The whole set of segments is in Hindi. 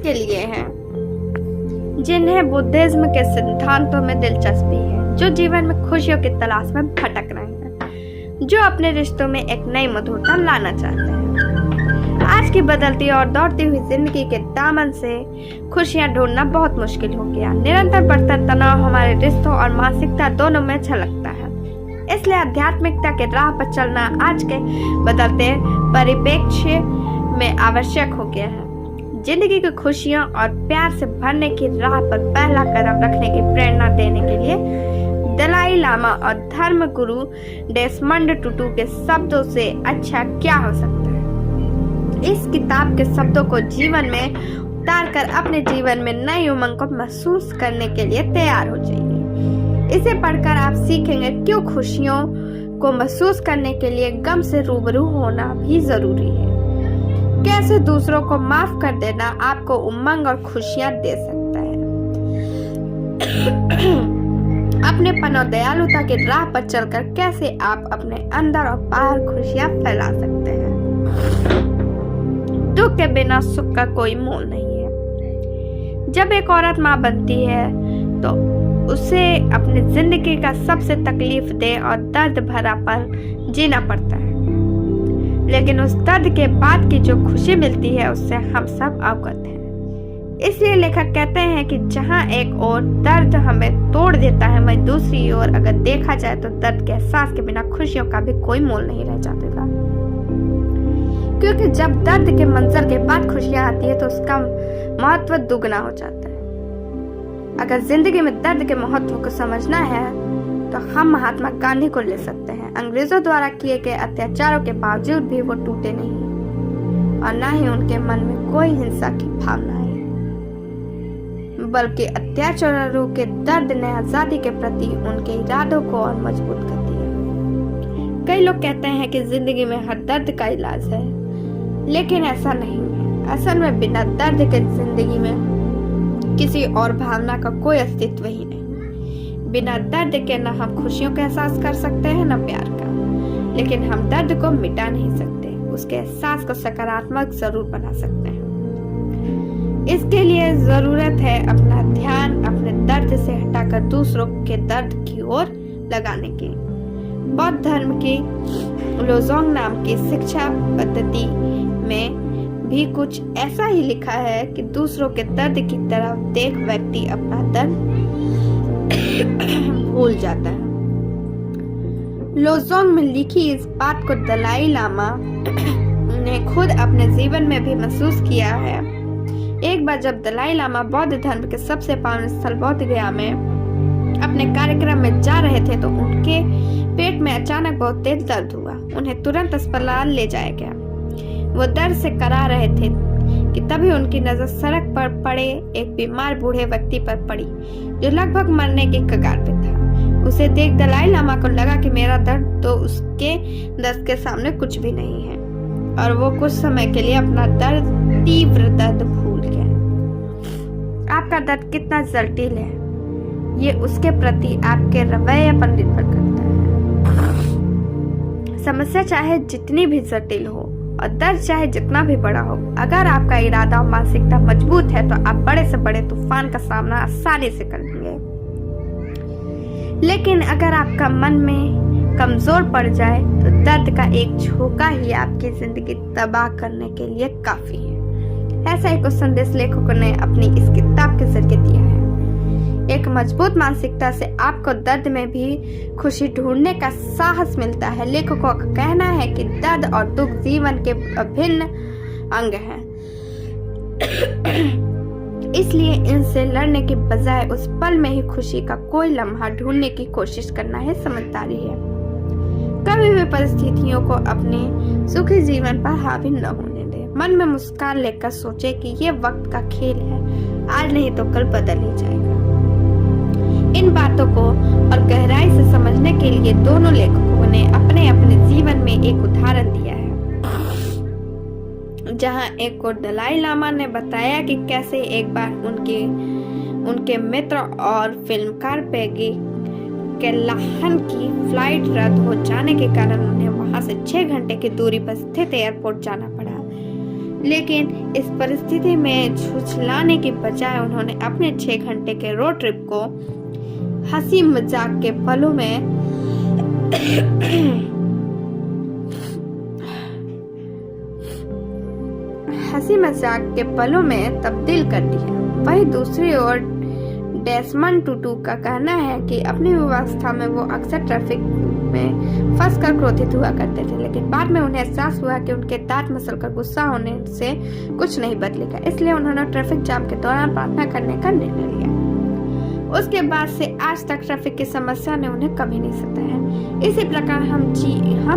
के लिए हैं जिन्हें बुद्धिज्म के सिद्धांतों में दिलचस्पी है, जो जीवन में खुशियों की तलाश में भटक रहे हैं, जो अपने रिश्तों में एक नई मधुरता लाना चाहते हैं। आज की बदलती और दौड़ती हुई जिंदगी के दामन से खुशियां ढूंढना बहुत मुश्किल हो गया। निरंतर बढ़ता तनाव हमारे रिश्तों और मानसिकता दोनों में झलकता है। इसलिए आध्यात्मिकता के राह पर चलना आज के बदलते परिप्रेक्ष्य में आवश्यक हो गया है। जिंदगी की खुशियों और प्यार से भरने की राह पर पहला कदम रखने की प्रेरणा देने के लिए दलाई लामा और धर्म गुरु डेसमंड टुटू के शब्दों से अच्छा क्या हो सकता है। इस किताब के शब्दों को जीवन में उतारकर अपने जीवन में नई उमंग को महसूस करने के लिए तैयार हो जाइए। इसे पढ़कर आप सीखेंगे क्यों खुशियों को महसूस करने के लिए गम से रूबरू होना भी जरूरी है, कैसे दूसरों को माफ कर देना आपको उमंग और खुशियां दे सकता है, अपनेपन और दयालुता की राह पर चलकर कैसे आप अपने अंदर और बाहर खुशियां फैला सकते हैं। दुख के बिना सुख का कोई मोल नहीं है। जब एक औरत माँ बनती है तो उसे अपनी जिंदगी का सबसे तकलीफ दे और दर्द भरा पल जीना पड़ता है, लेकिन उस दर्द के बाद की जो खुशी मिलती है उससे हम सब अवगत हैं। इसलिए लेखक कहते हैं कि जहाँ एक ओर दर्द हमें तोड़ देता है, वहीं दूसरी ओर अगर देखा जाए तो दर्द के एहसास के बिना खुशियों का भी कोई मोल नहीं रह जाता। क्योंकि जब दर्द के मंजर के बाद खुशियां आती है तो उसका महत्व दुगना हो जाता है। अगर जिंदगी में दर्द के महत्व को समझना है तो हम महात्मा गांधी को ले सकते हैं। अंग्रेजों द्वारा किए गए अत्याचारों के बावजूद भी वो टूटे नहीं और न ही उनके मन में कोई हिंसा की भावना आई, बल्कि अत्याचारों के दर्द ने आजादी के प्रति उनके इरादों को और मजबूत कर दिया। कई लोग कहते हैं कि जिंदगी में हर दर्द का इलाज है, लेकिन ऐसा नहीं है। असल में बिना दर्द के जिंदगी में किसी और भावना का कोई अस्तित्व ही नहीं। बिना दर्द के न हम खुशियों का एहसास कर सकते हैं न प्यार का, लेकिन हम दर्द को मिटा नहीं सकते, उसके एहसास को सकारात्मक जरूर बना सकते हैं। इसके लिए जरूरत है अपना ध्यान अपने दर्द से हटाकर दूसरों के दर्द की ओर लगाने की। बौद्ध धर्म की लोजोंग नाम की शिक्षा पद्धति में भी कुछ ऐसा ही लिखा है कि दूसरों के दर्द की तरफ देख व्यक्ति अपना दर्द भूल जाता है। लोजोंग में लिखी इस बात को दलाई लामा ने खुद अपने जीवन में भी महसूस किया है। एक बार जब दलाई लामा बौद्ध धर्म के सबसे पावन स्थल बोध गया में अपने कार्यक्रम में जा रहे थे तो उनके पेट में अचानक बहुत तेज दर्द हुआ। उन्हें तुरंत अस्पताल ले जाया गया। वो दर्द से करा रहे थे कि तभी उनकी नजर सड़क पर पड़े एक बीमार बूढ़े व्यक्ति पर पड़ी जो लगभग मरने के कगार पे था। उसे देख दलाई लामा को लगा कि मेरा दर्द तो उसके दर्द के सामने कुछ भी नहीं है, और वो कुछ समय के लिए अपना तीव्र दर्द भूल गया। आपका दर्द कितना जटिल है, ये उसके प्रति आपके रवैये पर निर्भर करता है। समस्या चाहे जितनी भी जटिल हो और दर्द चाहे जितना भी बड़ा हो, अगर आपका इरादा और मानसिकता मजबूत है तो आप बड़े से बड़े तूफान का सामना आसानी से कर लेंगे। लेकिन अगर आपका मन में कमजोर पड़ जाए तो दर्द का एक झोंका ही आपकी जिंदगी तबाह करने के लिए काफी है। ऐसा ही कुछ संदेश लेखकों ने अपनी इस किताब के जरिए दिया है। एक मजबूत मानसिकता से आपको दर्द में भी खुशी ढूंढने का साहस मिलता है। लेखकों का कहना है कि दर्द और दुख जीवन के अभिन्न अंग हैं, इसलिए इनसे लड़ने के बजाय उस पल में ही खुशी का कोई लम्हा ढूंढने की कोशिश करना है समझदारी है। कभी भी परिस्थितियों को अपने सुखी जीवन पर हावी न होने दे। मन में मुस्कान लेकर सोचे कि ये वक्त का खेल है, आज नहीं तो कल बदल ही जाएगा। इन बातों को और गहराई से समझने के लिए दोनों लेखकों ने अपने अपने जीवन में एक उदाहरण दिया है, जहां एक को दलाई लामा ने बताया कि कैसे एक बार उनके मित्र और फिल्मकार पेगी कैलाहन की फ्लाइट रद्द हो जाने के कारण उन्हें वहां से 6 घंटे की दूरी पर स्थित एयरपोर्ट जाना पड़ा। लेकिन इस परिस्थिति में झुझलाने के बजाय उन्होंने अपने 6 घंटे के रोड ट्रिप को हंसी मजाक के पलों में तब्दील कर दिया। वहीं दूसरी ओर डेसमंड टूटू का कहना है कि अपनी व्यवस्था में वो अक्सर ट्रैफिक में फंसकर क्रोधित हुआ करते थे, लेकिन बाद में उन्हें एहसास हुआ कि उनके दांत मसलकर गुस्सा होने से कुछ नहीं बदलेगा, इसलिए उन्होंने ट्रैफिक जाम के दौरान प्रार्थना करने का निर्णय लिया। उसके बाद से आज तक ट्रैफिक की समस्या ने उन्हें कभी नहीं सताया। इसी प्रकार हम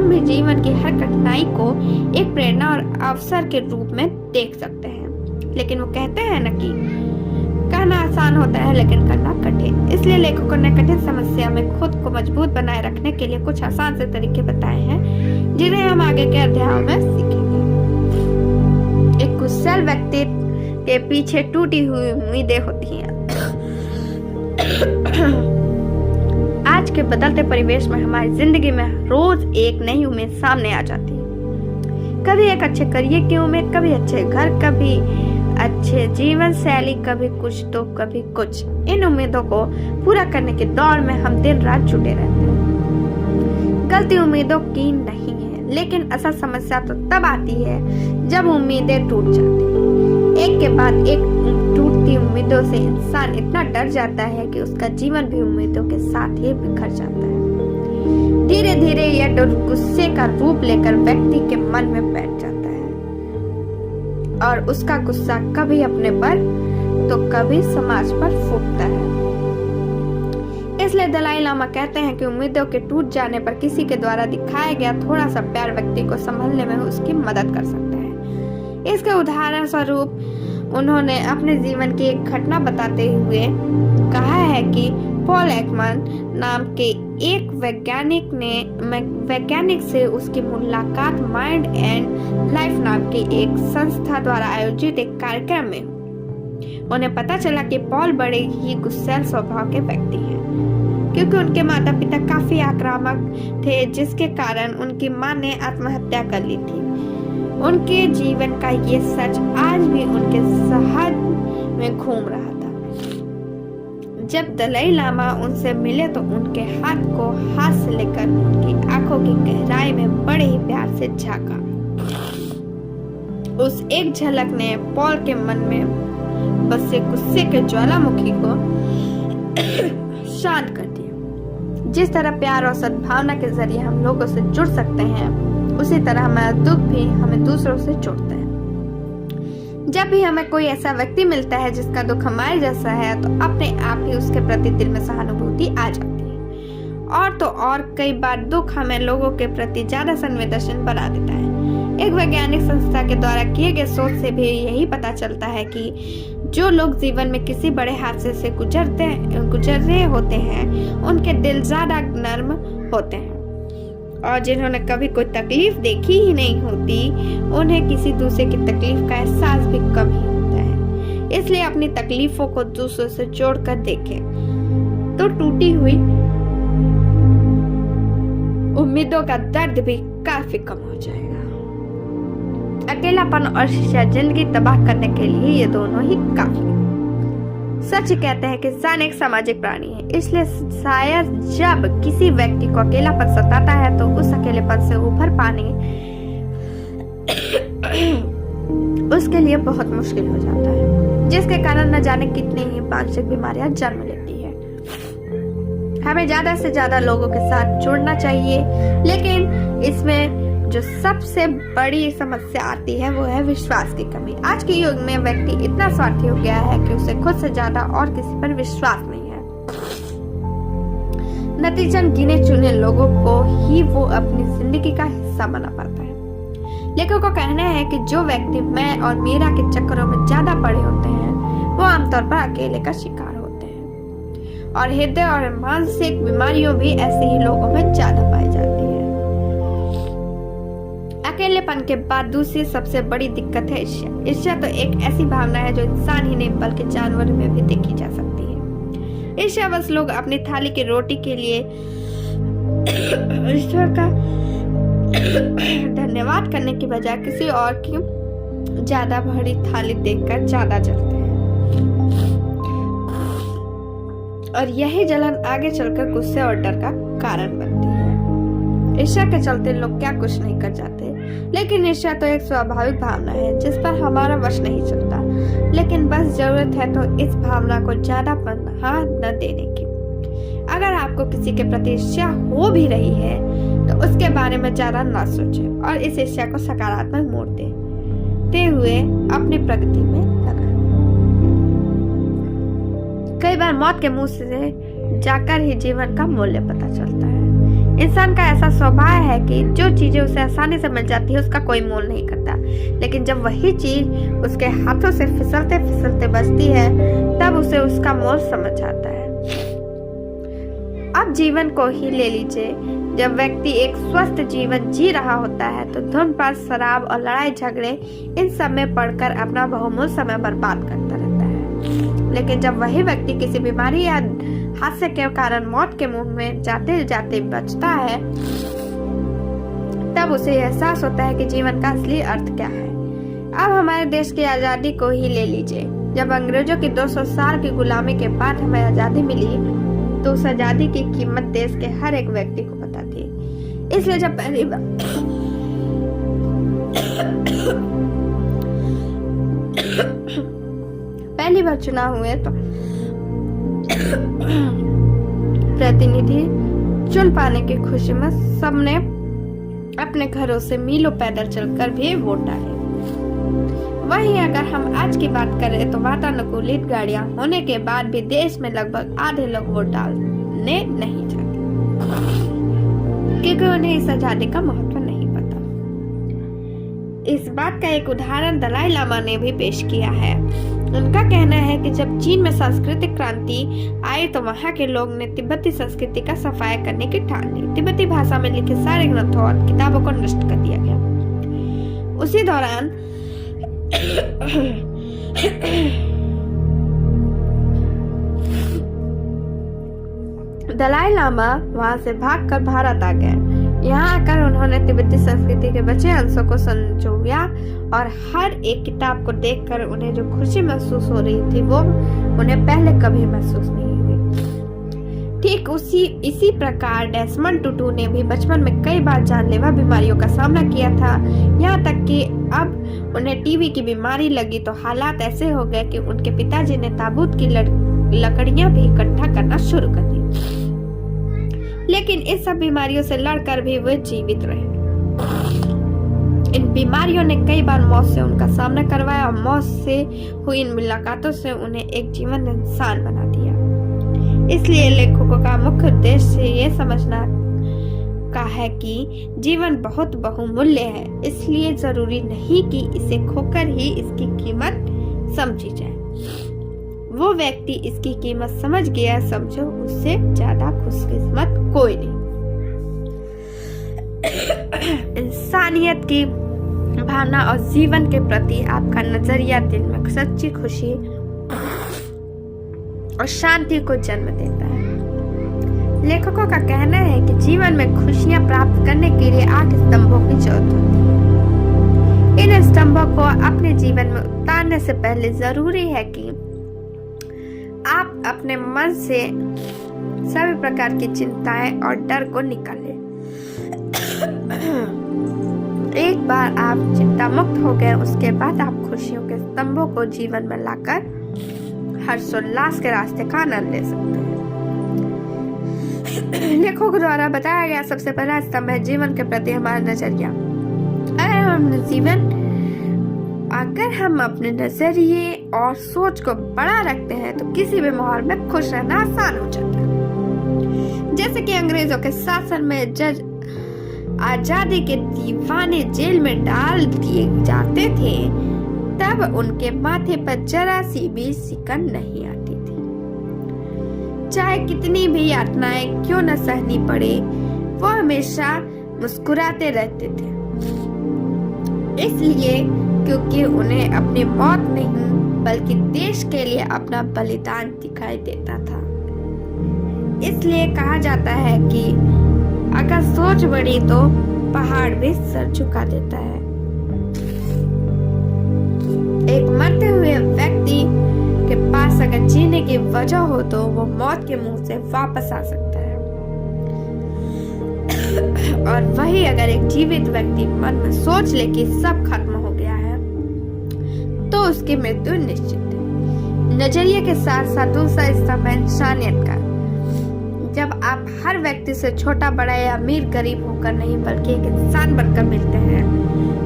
भी जीवन की हर कठिनाई को एक प्रेरणा और अवसर के रूप में देख सकते हैं। लेकिन वो कहते हैं न कि कहना आसान होता है लेकिन करना कठिन। इसलिए लेखकों ने कठिन समस्या में खुद को मजबूत बनाए रखने के लिए कुछ आसान से तरीके बताए हैं, जिन्हें हम आगे के अध्यायों में सीखेंगे। एक कुशल व्यक्ति के पीछे टूटी हुई उम्मीदें होती हैं। आज के बदलते परिवेश में हमारी जिंदगी में रोज एक नई उम्मीद सामने आ जाती है। कभी एक अच्छे करियर की उम्मीद, कभी अच्छे घर, कभी अच्छे जीवन शैली, कभी कुछ तो कभी कुछ। इन उम्मीदों को पूरा करने की दौड़ में हम दिन रात जुटे रहते हैं। गलती उम्मीदों की नहीं है, लेकिन असल समस्या तो तब आती है जब उम्मीदें टूट जाती हैं। एक के बाद एक टूटती उम्मीदों से इंसान इतना डर जाता है कि उसका जीवन भी उम्मीदों के साथ ही बिखर जाता है। धीरे धीरे यह डर गुस्से का रूप लेकर व्यक्ति के मन में बैठ जाता है और उसका गुस्सा कभी अपने पर तो कभी समाज पर फूटता है। इसलिए दलाई लामा कहते हैं कि उम्मीदों के टूट जाने पर किसी के द्वारा दिखाया गया थोड़ा सा प्यार व्यक्ति को संभलने में उसकी मदद कर सकता है। इसके उदाहरण स्वरूप उन्होंने अपने जीवन की एक घटना बताते हुए कहा है कि पॉल एकमैन नाम के एक वैज्ञानिक से उसकी मुलाकात माइंड एंड लाइफ नाम के एक संस्था द्वारा आयोजित एक कार्यक्रम में उन्हें पता चला कि पॉल बड़े ही गुस्सैल स्वभाव के व्यक्ति हैं, क्योंकि उनके माता पिता काफी आक्रामक थे, जिसके कारण उनकी मां ने आत्महत्या कर ली थी। उनके जीवन का ये सच आज भी उनके जहन में घूम रहा था। जब दलाई लामा उनसे मिले तो उनके हाथ को हाथ से लेकर उनकी आंखों की गहराई में बड़े ही प्यार से झांका। उस एक झलक ने पॉल के मन में बसे गुस्से के ज्वालामुखी को शांत कर दिया। जिस तरह प्यार और सद्भावना के जरिए हम लोगों से जुड़ सकते हैं, उसी तरह हमारा दुख भी हमें दूसरों से जोड़ता है। जब भी हमें कोई ऐसा व्यक्ति मिलता है जिसका दुख हमारे जैसा है, तो अपने आप ही उसके प्रति दिल में सहानुभूति आ जाती है। और तो और कई बार दुख हमें लोगों के प्रति ज्यादा संवेदनशील बना देता है। एक वैज्ञानिक संस्था के द्वारा किए गए शोध से भी यही पता चलता है कि जो लोग जीवन में किसी बड़े हादसे से गुजर रहे होते हैं, उनके दिल ज्यादा नर्म होते हैं, और जिन्होंने कभी कोई तकलीफ देखी ही नहीं होती, उन्हें किसी दूसरे की तकलीफ का एहसास भी कम ही होता है। इसलिए अपनी तकलीफों को दूसरों से जोड़कर देखें तो टूटी हुई उम्मीदों का दर्द भी काफी कम हो जाएगा। अकेलापन और शिक्षा जिंदगी तबाह करने के लिए ये दोनों ही काफी। सच कहते हैं कि इंसान एक सामाजिक प्राणी है, इसलिए शायद जब किसी व्यक्ति को अकेलापन सताता है तो उस अकेलेपन से उभर पाने उसके लिए बहुत मुश्किल हो जाता है, जिसके कारण न जाने कितनी ही मानसिक बीमारियां जन्म लेती है। हमें ज्यादा से ज्यादा लोगों के साथ जुड़ना चाहिए, लेकिन इसमें जो सबसे बड़ी समस्या आती है वो है विश्वास की कमी। आज के युग में व्यक्ति इतना स्वार्थी हो गया है कि उसे खुद से ज्यादा और किसी पर विश्वास नहीं है। नतीजन गिने चुने लोगों को ही वो अपनी जिंदगी का हिस्सा बना पाता है। लेखकों का कहना है कि जो व्यक्ति मैं और मेरा के चक्करों में ज्यादा पड़े होते हैं, वो आमतौर पर अकेले का शिकार होते हैं, और हृदय और मानसिक बीमारियों भी ऐसे ही लोगों में ज्यादा पाई जाती है। अकेलेपन के बाद दूसरी सबसे बड़ी दिक्कत है ईर्ष्या। ईर्ष्या तो एक ऐसी भावना है जो इंसान ही नहीं बल्कि जानवर में भी देखी जा सकती है। ईर्ष्यावश लोग अपनी थाली की रोटी के लिए ईश्वर का धन्यवाद करने की बजाय किसी और की ज्यादा भरी थाली देखकर ज्यादा जलते हैं और यही जलन आगे चलकर गुस्से और डर का कारण बनती है। ईर्ष्या के चलते लोग क्या कुछ नहीं कर जाते, लेकिन ईर्ष्या तो एक स्वाभाविक भावना है जिस पर हमारा वश नहीं चलता। लेकिन बस जरूरत है तो इस भावना को ज्यादा पनाह न देने की। अगर आपको किसी के प्रति ईर्ष्या हो भी रही है तो उसके बारे में ज्यादा ना सोचें और इस ईर्ष्या को सकारात्मक मोड़ देते हुए अपनी प्रगति में लगाएं। कई बार मौत के मुंह से जाकर ही जीवन का मूल्य पता चलता है। इंसान का ऐसा स्वभाव है कि जो चीजें उसे आसानी से मिल जाती है उसका कोई मोल नहीं करता, लेकिन जब वही चीज उसके हाथों से फिसलते फिसलते बचती है तब उसे उसका मोल समझ आता है। अब जीवन को ही ले लीजिए, जब व्यक्ति एक स्वस्थ जीवन जी रहा होता है तो धूम्रपान, शराब और लड़ाई झगड़े इन सब में पड़कर अपना बहुमूल्य समय बर्बाद करता रहता है। लेकिन जब वही व्यक्ति किसी बीमारी या हादसे के कारण मौत के मुंह में जाते जाते बचता है तब उसे एहसास होता है कि जीवन का असली अर्थ क्या है। अब हमारे देश की आजादी को ही ले लीजिए। जब अंग्रेजों की 200 साल की गुलामी के बाद हमें आजादी मिली तो उस आजादी की कीमत देश के हर एक व्यक्ति को पता थी। इसलिए जब पहली बार चुनाव हुए तो प्रतिनिधि चुन पाने की खुशी में सबने अपने घरों से मीलों पैदल चलकर भी वोट डाले। वहीं अगर हम आज की बात करें तो वातानुकूलित गाड़ियां होने के बाद भी देश में लगभग आधे लोग वोट डालने नहीं जाते क्योंकि उन्हें इस आजादी का महत्व नहीं पता। इस बात का एक उदाहरण दलाई लामा ने भी पेश किया है। उनका कहना है कि जब चीन में सांस्कृतिक क्रांति आई तो वहां के लोग ने तिब्बती संस्कृति का सफाया करने की ठान ली। तिब्बती भाषा में लिखे सारे ग्रंथों और किताबों को नष्ट कर दिया गया। उसी दौरान दलाई लामा वहां से भागकर भारत आ गए। यहाँ आकर उन्होंने तिब्बती संस्कृति के बचे अंशों को संजोया और हर एक किताब को देखकर उन्हें जो खुशी महसूस हो रही थी वो उन्हें पहले कभी महसूस नहीं हुई। ठीक इसी प्रकार डेसमंड टुटू ने भी बचपन में कई बार जानलेवा बीमारियों का सामना किया था। यहाँ तक कि अब उन्हें टीबी की बीमारी लगी तो हालात ऐसे हो गए कि उनके पिताजी ने ताबूत की लकड़ियां भी इकट्ठा करना शुरू कर दी। लेकिन इस सब बीमारियों से लड़कर भी वे जीवित रहे। इन बीमारियों ने कई बार मौत से उनका सामना करवाया और मौत से हुई इन मुलाकातों से उन्हें एक जीवन इंसान बना दिया। इसलिए लेखकों का मुख्य उद्देश्य ये समझना का है कि जीवन बहुत बहुमूल्य है, इसलिए जरूरी नहीं कि इसे खोकर ही इसकी कीमत समझी जाए। वो व्यक्ति इसकी कीमत समझ गया, समझो उससे ज्यादा खुशकिस्मत कोई नहीं। इंसानियत की भावना और जीवन के प्रति आपका नजरिया दिल में सच्ची खुशी और शांति को जन्म देता है। लेखकों का कहना है कि जीवन में खुशियां प्राप्त करने के लिए 8 स्तंभों की जरूरत होती है। इन स्तंभों को अपने जीवन में उतारने से पहले जरूरी है कि आप अपने मन से सभी प्रकार की चिंताएं और डर को निकालें। एक बार आप चिंता मुक्त हो गए, उसके बाद आप खुशियों के स्तंभों को जीवन में लाकर हर्षोल्लास के रास्ते का आनंद ले सकते हैं। लेखकों द्वारा बताया गया सबसे पहला स्तंभ है जीवन के प्रति हमारा नजरिया। अगर हम अपने नजरिए और सोच को बड़ा रखते हैं तो किसी भी माहौल में खुश रहना आसान हो जाता है। जैसे कि अंग्रेजों के शासन में जज आजादी के दीवाने जेल में डाल दिए जाते थे, तब उनके माथे पर जरा सी भी सिकन नहीं आती थी। चाहे कितनी भी यातनाएं क्यों न सहनी पड़े, वो हमेशा मुस्कुराते रहते थे। इसलिए क्योंकि उन्हें अपनी मौत नहीं बल्कि देश के लिए अपना बलिदान दिखाई देता था। इसलिए कहा जाता है कि अगर सोच बड़ी तो पहाड़ भी सर झुका देता है। वजह हो तो वो मौत के मुंह से वापस आ सकता है। और वही अगर एक जीवित व्यक्ति मन में सोच ले कि सब खत्म हो गया है तो उसकी मृत्यु निश्चित है। नजरिए के साथ साथ दूसरा स्तंभ है इंसानियत का। जब आप हर व्यक्ति से छोटा बड़ा या अमीर गरीब होकर नहीं बल्कि एक इंसान बनकर मिलते हैं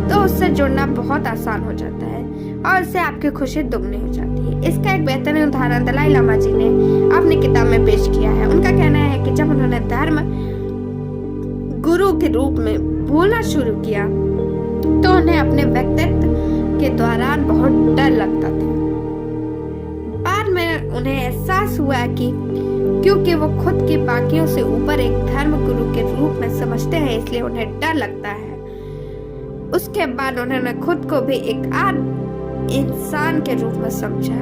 तो उससे जुड़ना बहुत आसान हो जाता है और उससे आपकी खुशी दुगनी हो जाती है। इसका एक बेहतरीन उदाहरण दलाई लामा जी ने अपनी किताब में पेश किया है। उनका कहना है कि जब उन्होंने धर्म गुरु के रूप में बोलना शुरू किया तो उन्हें अपने व्यक्तित्व के दौरान बहुत डर लगता था। बाद में उन्हें एहसास हुआ कि क्योंकि वो खुद के बाकियों से ऊपर एक धर्म गुरु के रूप में समझते हैं इसलिए उन्हें डर लगता है। उसके बाद उन्होंने खुद को भी एक इंसान के रूप में समझा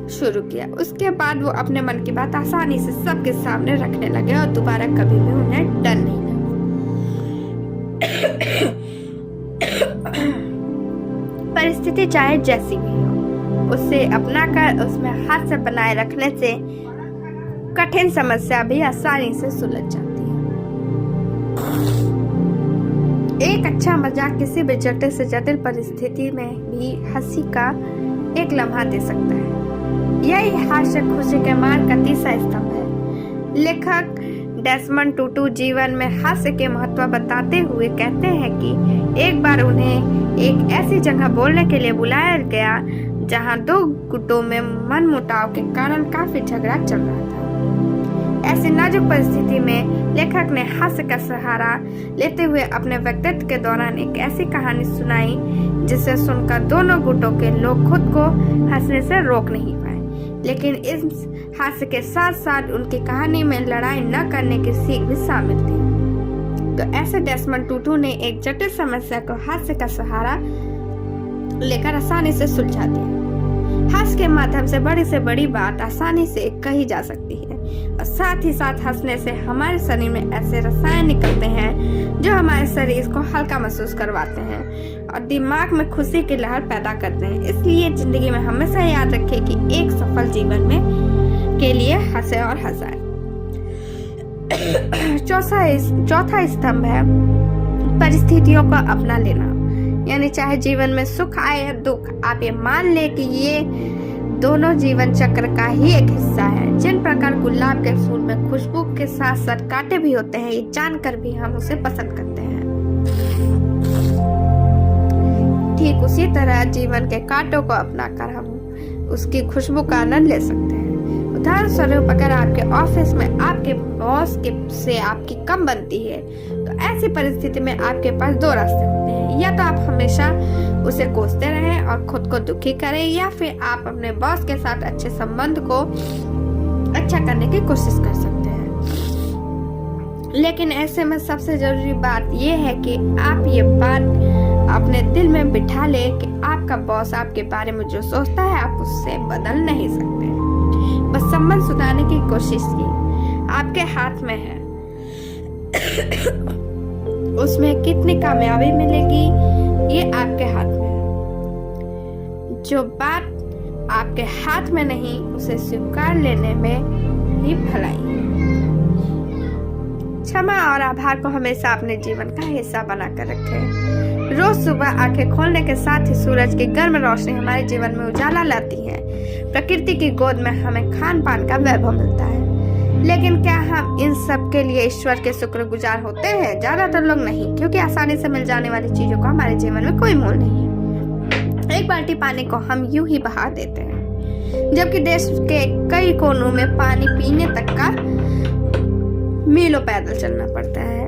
शुरू किया। उसके बाद वो अपने मन की बात आसानी से सबके सामने रखने लगे और दोबारा कभी भी उन्हें डर नहीं लगा। परिस्थिति चाहे जैसी भी हो उसे अपनाकर उसमें हाथ से बनाए रखने से कठिन समस्या भी आसानी से सुलझ जाती है। एक अच्छा मजाक किसी भी जटिल से जटिल परिस्थिति में भी हंसी का एक लम्हा दे सकता है। यही हास्य खुशी के मार्ग का तीसरा स्तंभ है। लेखक डेसमंड टूटू जीवन में हास्य के महत्व बताते हुए कहते हैं कि एक बार उन्हें एक ऐसी जगह बोलने के लिए बुलाया गया जहां दो गुटों में मनमुटाव के कारण काफी झगड़ा चल रहा था। ऐसी नाजुक परिस्थिति में लेखक ने हास्य का सहारा लेते हुए अपने व्यक्तित्व के दौरान एक ऐसी कहानी सुनाई जिसे सुनकर दोनों गुटों के लोग खुद को हंसने से रोक नहीं पाए। लेकिन इस हास्य के साथ साथ उनकी कहानी में लड़ाई न करने की सीख भी शामिल थी। तो ऐसे डेसमंड टूटू ने एक जटिल समस्या को हास्य का सहारा लेकर आसानी से सुलझा दिया। हास्य के माध्यम से बड़ी बात आसानी से कही जा सकती है और साथ ही साथ हंसने से हमारे शरीर में ऐसे रसायन निकलते हैं जो हमारे शरीर को हल्का महसूस करवाते हैं और दिमाग में खुशी की लहर पैदा करते हैं। इसलिए जिंदगी में हमेशा याद रखें कि एक सफल जीवन में के लिए हंसे और हंसाए। चौथा स्तंभ है परिस्थितियों को अपना लेना। यानी चाहे जीवन में सुख आए या दुख, आप ये मान ले कि ये दोनों जीवन चक्र का ही एक हिस्सा है। जिन प्रकार गुलाब के फूल में खुशबू के साथ साथ कांटे भी होते हैं ये जानकर भी हम उसे पसंद करते हैं। ठीक उसी तरह जीवन के कांटों को अपनाकर हम उसकी खुशबू का आनंद ले सकते हैं। उदाहरण स्वरूप अगर आपके ऑफिस में आपके बॉस से आपकी कम बनती है तो ऐसी परिस्थिति में आपके पास दो रास्ते होते हैं। या तो आप हमेशा उसे कोसते रहें और खुद को दुखी करें या फिर आप अपने बॉस के साथ अच्छे संबंध को अच्छा करने की कोशिश कर सकते हैं। लेकिन ऐसे में सबसे जरूरी बात यह है कि आप ये बात अपने दिल में बिठा ले कि आपका बॉस आपके बारे में जो सोचता है आप उससे बदल नहीं सकते। बस संबंध सुधारने की कोशिश की, आपके हाथ में है। उसमें कितनी कामयाबी मिलेगी ये आपके हाथ में है। जो बात आपके हाथ में नहीं उसे स्वीकार लेने में ही भलाई है। क्षमा और आभार को हमेशा अपने जीवन का हिस्सा बनाकर रखें। रोज सुबह आंखें खोलने के साथ ही सूरज की गर्म रोशनी हमारे जीवन में उजाला लाती है। प्रकृति की गोद में हमें खान पान का वैभव मिलता है। लेकिन क्या हम इन सब के लिए ईश्वर के शुक्रगुजार होते हैं? ज्यादातर लोग नहीं, क्योंकि आसानी से मिल जाने वाली चीजों का हमारे जीवन में कोई मोल नहीं है। एक बाल्टी पानी को हम यूं ही बहा देते हैं, जबकि देश के कई कोनों में पानी पीने तक का मीलों पैदल चलना पड़ता है।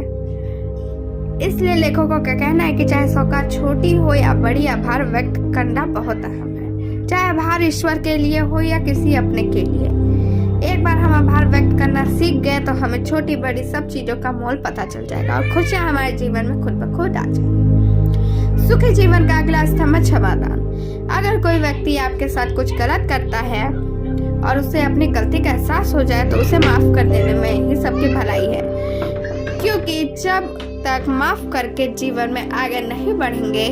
इसलिए लेखकों का कहना है कि चाहे सौगात छोटी हो या बड़ी, आभार व्यक्त करना बहुत अहम है। चाहे आभार ईश्वर के लिए हो या किसी अपने के लिए। एक बार हम आभार व्यक्त करना सीख गए तो हमें छोटी बड़ी सब चीजों का मोल पता चल जाएगा और खुशियां हमारे जीवन में खुद ब खुद आ जाएंगी। सुखी जीवन का अगला स्तंभ है क्षमादान। अगर कोई व्यक्ति आपके साथ कुछ गलत करता है और उसे अपनी गलती का एहसास हो जाए तो उसे माफ कर देने में ही सबकी भलाई है, क्योंकि जब तक माफ करके जीवन में आगे नहीं बढ़ेंगे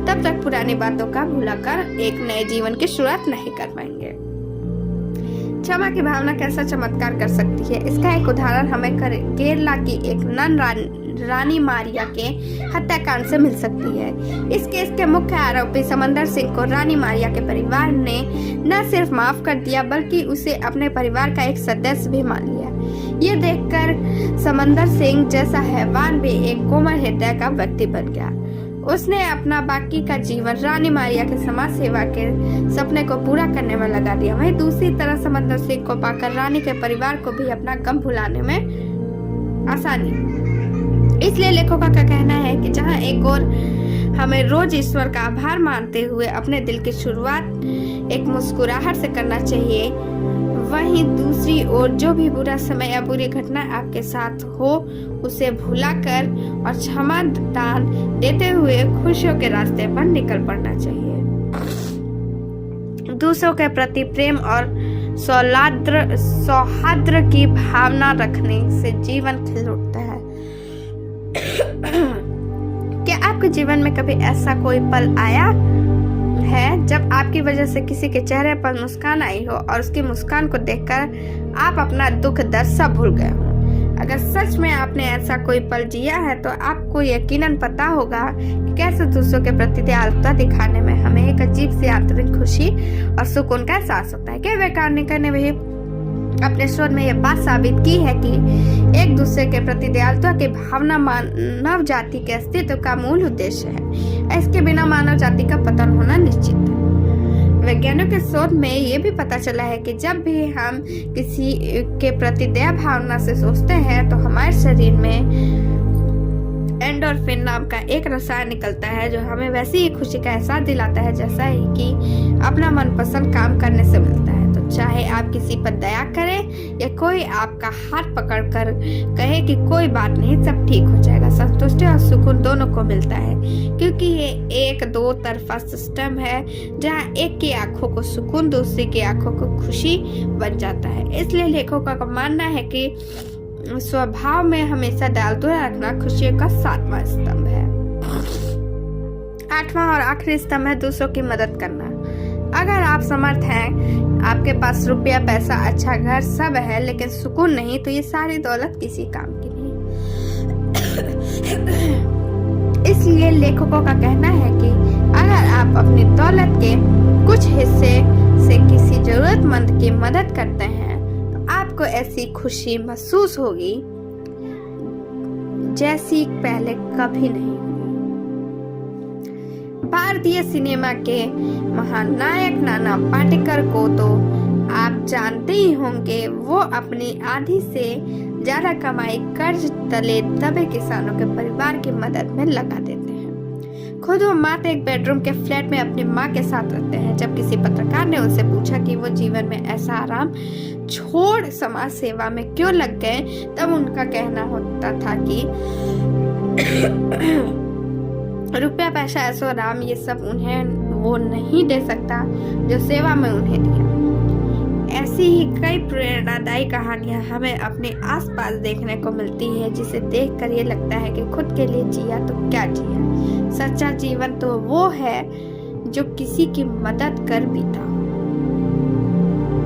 तब तक पुरानी बातों का भुलाकर एक नए जीवन की शुरुआत नहीं कर पाएंगे। क्षमा की भावना कैसा चमत्कार कर सकती है, इसका एक उदाहरण हमें केरला की एक नन रानी मारिया के हत्याकांड से मिल सकती है। इस केस के मुख्य आरोपी समंदर सिंह को रानी मारिया के परिवार ने न सिर्फ माफ कर दिया बल्कि उसे अपने परिवार का एक सदस्य भी मान लिया। ये देखकर समंदर सिंह जैसा हैवान भी एक कोमल हृदय का व्यक्ति बन गया। उसने अपना बाकी का जीवन रानी मारिया के समाज सेवा के सपने को पूरा करने में लगा दिया। वहीं दूसरी तरफ समंदर सिंह को पाकर रानी के परिवार को भी अपना गम भुलाने में आसानी। इसलिए लेखकों का कहना है कि जहां एक और हमें रोज ईश्वर का आभार मानते हुए अपने दिल की शुरुआत एक मुस्कुराहट से करना चाहिए, वहीं दूसरी ओर जो भी बुरा समय या बुरी घटना आपके साथ हो उसे भुलाकर और क्षमा दान देते हुए खुशियों के रास्ते पर निकल पड़ना चाहिए। दूसरों के प्रति प्रेम और सौहार्द की भावना रखने से जीवन खिल उठता है। क्या आपके जीवन में कभी ऐसा कोई पल आया है जब आपकी वजह से किसी के चेहरे पर मुस्कान आई हो और उसकी मुस्कान को देखकर आप अपना दुख दर्द सब भूल गए हो? अगर सच में आपने ऐसा कोई पल जिया है तो आपको यकीनन पता होगा कि कैसे दूसरों के प्रति दयालुता दिखाने में हमें एक अजीब सी आंतरिक खुशी और सुकून का एहसास होता है। कई वैज्ञानिकों ने भी अपने शोध में यह बात साबित की है कि एक दूसरे के प्रति दयालुता की भावना मानव जाति के अस्तित्व का मूल उद्देश्य है। इसके बिना मानव जाति का पतन होना निश्चित है। वैज्ञानिकों के शोध में ये भी पता चला है कि जब भी हम किसी के प्रति दया भावना से सोचते हैं तो हमारे शरीर में एंडोर्फिन नाम का एक रसायन निकलता है जो हमें वैसी ही खुशी का एहसास दिलाता है जैसा ही कि अपना मनपसंद काम करने से मिलता है। तो चाहे आप किसी पर दया करें या कोई आपका हाथ पकड़कर कहे कि कोई बात नहीं सब ठीक हो जाएगा, संतुष्टि और सुकून दोनों को मिलता है, क्योंकि ये एक दो तरफा सिस्टम है जहाँ एक की आंखों को सुकून दूसरी की आंखों को खुशी बन जाता है। इसलिए लेखकों का मानना है कि स्वभाव में हमेशा दयालुता रखना खुशियों का 7वां स्तंभ है। 8वां और आखिरी स्तंभ है दूसरों की मदद करना। अगर आप समर्थ हैं, आपके पास रुपया पैसा अच्छा घर सब है लेकिन सुकून नहीं, तो ये सारी दौलत किसी काम की नहीं। इसलिए लेखकों का कहना है कि अगर आप अपनी दौलत के कुछ हिस्से से किसी जरूरतमंद की मदद करते हैं आपको ऐसी खुशी महसूस होगी जैसी पहले कभी नहीं हुई। भारतीय सिनेमा के महानायक नाना पाटेकर को तो आप जानते ही होंगे। वो अपनी आधी से ज्यादा कमाई कर्ज तले दबे किसानों के परिवार की मदद में लगा देते हैं। खुद वो मात्र एक बेडरूम के फ्लैट में अपनी माँ के साथ रहते हैं। जब किसी पत्रकार ने उनसे पूछा कि वो जीवन में ऐसा आराम छोड़ समाज सेवा में क्यों लग गए, तब उनका कहना होता था कि रुपया पैसा ऐसो आराम ये सब उन्हें वो नहीं दे सकता जो सेवा में उन्हें दिया। ऐसी ही कई प्रेरणादायी कहानियां हमें अपने आसपास देखने को मिलती है जिसे देखकर ये लगता है कि खुद के लिए जिया तो क्या जिया। सच्चा जीवन तो वो है जो किसी की मदद कर बीता।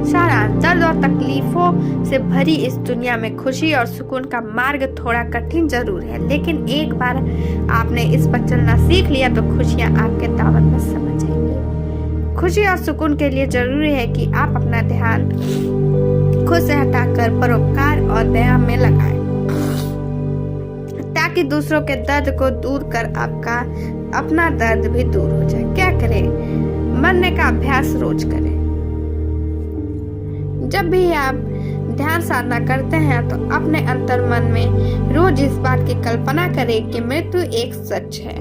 सारांश, दर्द और तकलीफों से भरी इस दुनिया में खुशी और सुकून का मार्ग थोड़ा कठिन जरूर है, लेकिन एक बार आपने इस पर चलना सीख लिया तो खुशियां आपके दामन में समझ आएंगी। खुशी और सुकून के लिए जरूरी है कि आप अपना ध्यान खुद से हटाकर परोपकार और दया में लगाएं, ताकि दूसरों के दर्द को दूर कर आपका अपना दर्द भी दूर हो जाए। क्या करें? मरने का अभ्यास रोज करें। जब भी आप ध्यान साधना करते हैं तो अपने अंतर मन में रोज इस बात की कल्पना करें कि मृत्यु एक सच है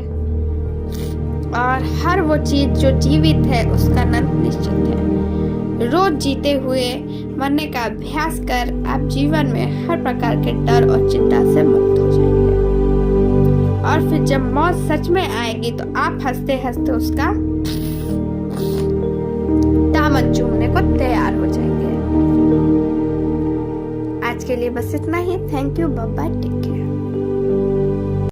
और हर वो चीज जो जीवित है उसका अंत निश्चित है। रोज जीते हुए मरने का अभ्यास कर आप जीवन में हर प्रकार के डर और चिंता से मुक्त हो जाएंगे और फिर जब मौत सच में आएगी तो आप हंसते हंसते उसका दामन चूमने को तैयार हो जाएंगे। आज के लिए बस इतना ही। Thank you, bye bye, take care.